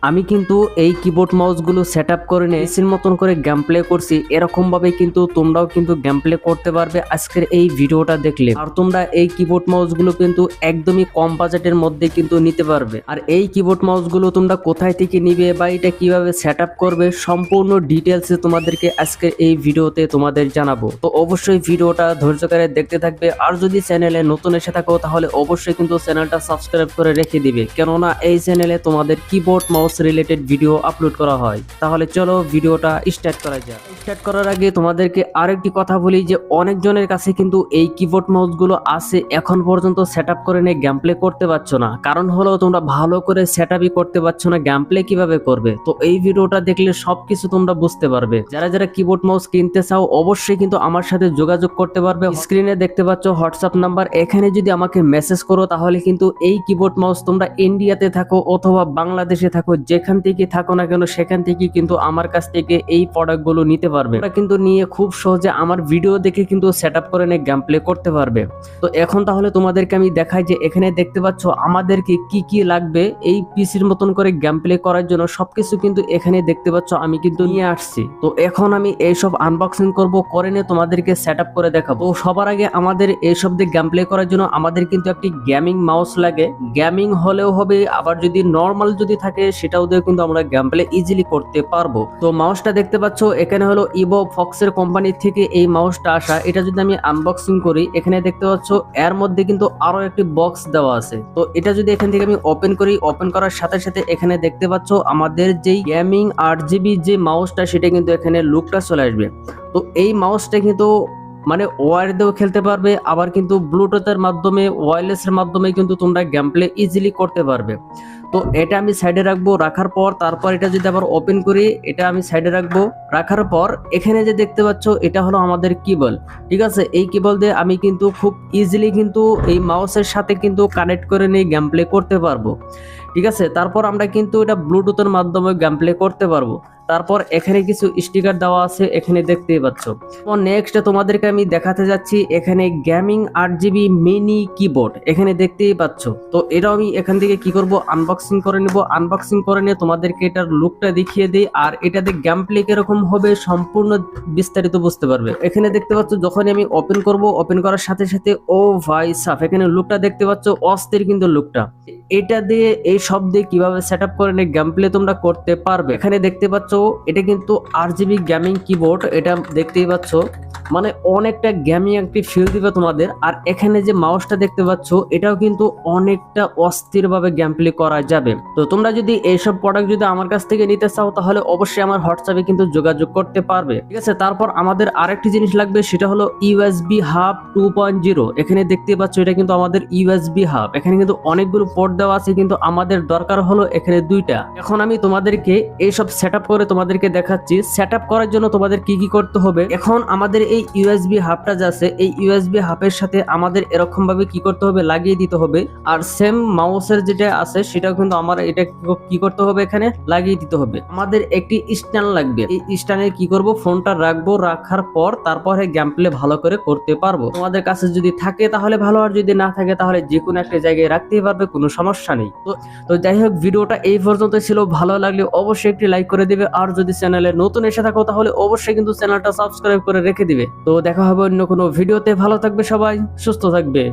আমি কিন্তু এই কিবোর্ড মাউসগুলো সেট আপ করে নিয়ে এসির মতন করে গেম প্লে করছি। এরকম ভাবে কিন্তু তোমরাও কিন্তু গেম প্লে করতে পারবে আজকের এই ভিডিওটা দেখলে। আর তোমরা এই কিবোর্ড মাউসগুলো কিন্তু একদমই কম বাজেটের মধ্যে কিন্তু নিতে পারবে। আর এই কিবোর্ড মাউসগুলো তোমরা কোথায় থেকে নিবে বা এটা কিভাবে সেট আপ করবে সম্পূর্ণ ডিটেলসে তোমাদেরকে আজকের এই ভিডিওতে তোমাদের জানাবো। তো অবশ্যই ভিডিওটা ধৈর্য সহকারে দেখতে থাকবে। আর যদি চ্যানেলে নতুন এসে থাকো তাহলে অবশ্যই কিন্তু চ্যানেলটা সাবস্ক্রাইব করে রেখে দিবে, কেননা এই চ্যানেলে তোমাদের keyboard mouse related video upload করা হয়। তাহলে চলো ভিডিওটা স্টার্ট করা যাক। স্টার্ট করার আগে তোমাদেরকে আরেকটি কথা বলি যে অনেকজনের কাছে কিন্তু এই কিবোর্ড মাউস গুলো আছে, এখন পর্যন্ত সেট আপ করে নিয়ে গেম প্লে করতে পারছো না। কারণ হলো তোমরা ভালো করে সেট আপই করতে পারছো না, গেম প্লে কিভাবে করবে। তো এই ভিডিওটা দেখলে সবকিছু তোমরা বুঝতে পারবে। যারা যারা কিবোর্ড মাউস কিনতে চাও অবশ্যই কিন্তু আমার সাথে যোগাযোগ করতে পারবে। স্ক্রিনে দেখতে পাচ্ছ হোয়াটসঅ্যাপ নাম্বার, এখানে যদি আমাকে মেসেজ করো তাহলে কিন্তু এই কিবোর্ড মাউস তোমরা ইন্ডিয়াতে থাকো অথবা বাংলাদেশে থাকো, যেখান থেকে থাকো না কেন সেখান থেকে কিন্তু আমার কাছ থেকে এই প্রোডাক্টগুলো নিতে পারবে। তোমরা কিন্তু নিয়ে খুব সহজে আমার ভিডিও দেখে কিন্তু সেট আপ করে নিয়ে গেম প্লে করতে পারবে। তো এখন তাহলে তোমাদেরকে আমি দেখাই যে এখানে দেখতে পাচ্ছ আমাদেরকে কি কি লাগবে এই পিসির মতন করে গেম প্লে করার জন্য। সবকিছু কিন্তু এখানে দেখতে পাচ্ছ আমি কিন্তু নিয়ে আসছি। তো এখন আমি এইসব আনবক্সিং করব, করে নিয়ে তোমাদেরকে সেট আপ করে দেখাবো। তো সবার আগে আমাদের এইসব দিয়ে গেম প্লে করার জন্য আমাদের কিন্তু একটি গেমিং মাউস লাগে। গেমিং হলেও হবে, আবার যদি নর্মাল যদি থাকে সেটাও দিয়ে কিন্তু আমরা গেম প্লে ইজিলি করতে পারবো। তো মাউসটা দেখতে পাচ্ছ এখানে হলো ইভো ফক্সের কোম্পানি থেকে এই মাউসটা আসা। এটা যদি আমি আনবক্সিং করি এখানে দেখতে পাচ্ছ এর মধ্যে কিন্তু আরো একটি বক্স দেওয়া আছে। তো এটা যদি এখান থেকে আমি ওপেন করি, ওপেন করার সাথে সাথে এখানে দেখতে পাচ্ছ আমাদের যেই গেমিং 8GB যে মাউসটা সেটা কিন্তু এখানে লুকটা চলে আসবে। তো এই মাউসটা কিন্তু মানে ওয়্যার দিয়েও খেলতে পারবে, আবার কিন্তু ব্লুটুথের মাধ্যমে ওয়্যারলেসের মাধ্যমে কিন্তু তোমরা গেম প্লে ইজিলি করতে পারবে। তো এটা আমি সাইডে রাখবো, রাখার পর তারপর এটা যদি আবার ওপেন করি এটা আমি সাইডে রাখবো। রাখার পর এখানে যে দেখতে পাচ্ছ এটা হলো আমাদের কেবল, ঠিক আছে। এই কেবল দিয়ে আমি কিন্তু খুব ইজিলি কিন্তু এই মাউসের সাথে কিন্তু কানেক্ট করে নিয়ে গেম প্লে করতে পারবো, ঠিক আছে। তারপর আমরা কিন্তু এটা ব্লুটুথের মাধ্যমে গেম প্লে করতে পারবো। তারপর এখানে কিছু স্টিকার দেওয়া আছে এখানে দেখতেই পাচ্ছ। নেক্সট তোমাদেরকে আমি দেখাতে যাচ্ছি এখানে গেমিং 8GB মিনি কিবোর্ড এখানে দেখতেই পাচ্ছ। তো এটাও আমি এখান থেকে কি করব, আনবক্সিং করে নেব। আনবক্সিং করে নিয়ে তোমাদেরকে এটার লুকটা দেখিয়ে দিই, আর এটাতে গেম প্লে কিরকম হবে সম্পূর্ণ বিস্তারিত বুঝতে পারবে। এখানে দেখতে পাচ্ছ যখন আমি ওপেন করব, ওপেন করার সাথে সাথে ও ভাই সাফ, এখানে লুকটা দেখতে পাচ্ছ অস্থির কিন্তু লুকটা। এটা দিয়ে এই সব দিয়ে কিভাবে সেট আপ করে নিয়ে গেম প্লে তোমরা করতে পারবে। এখানে দেখতে পাচ্ছ এটা কিন্তু 8GB গেমিং কিবোর্ড, এটা দেখতেই পাচ্ছ মানে অনেকটা গেমিং একটি ফিল দিবে তোমাদের। আর এখানে যে মাউসটা দেখতে পাচ্ছ এটাও কিন্তু অনেকটা অস্থির ভাবে গেম প্লে করা যাবে। তো তোমরা যদি এইসব প্রোডাক্ট যদি আমার কাছ থেকে নিতে চাও তাহলে অবশ্যই আমার হোয়াটসঅ্যাপে কিন্তু যোগাযোগ করতে পারবে, ঠিক আছে। তারপর আমাদের আরেকটি জিনিস লাগবে, সেটা হলো ইউএসবি হাব 2.0। এখানে দেখতে পাচ্ছ এটা কিন্তু আমাদের ইউএসবি হাব। এখানে কিন্তু অনেকগুলো পোর্ট দেওয়া আছে, কিন্তু আমাদের দরকার হলো এখানে দুইটা। এখন আমি তোমাদেরকে এইসব সেট আপ করে তোমাদেরকে দেখাচ্ছি। সেট আপ করার জন্য তোমাদের কি কি করতে হবে। এখন আমাদের এই ইউএসবি হাবটা যা আছে এই ইউএসবি হাবের সাথে আমাদের এরকম ভাবে কি করতে হবে, লাগিয়ে দিতে হবে। আর সেম মাউসের যেটা আছে সেটাও কিন্তু আমার এটা কি করতে হবে, এখানে লাগিয়ে দিতে হবে। আমাদের একটি স্ট্যান্ড লাগবে, এই স্ট্যান্ডে কি করব, ফোনটা রাখবো। রাখার পর তারপরে গেম প্লে ভালো করে করতে পারবো। তোমাদের কাছে যদি থাকে তাহলে ভালো, আর যদি না থাকে তাহলে যে কোনো একটা জায়গায় রাখতেই পারবে, কোনো সমস্যা নেই। তো যাই হোক ভিডিওটা এই পর্যন্ত ছিল। ভালো লাগলে অবশ্যই একটি লাইক করে দিবে, আর যদি চ্যানেলে নতুন এসে থাকো তাহলে অবশ্যই কিন্তু চ্যানেলটা সাবস্ক্রাইব করে রেখে দিবে। তো দেখা হবে অন্য কোনো ভিডিওতে। ভালো থাকবে সবাই, সুস্থ থাকবে।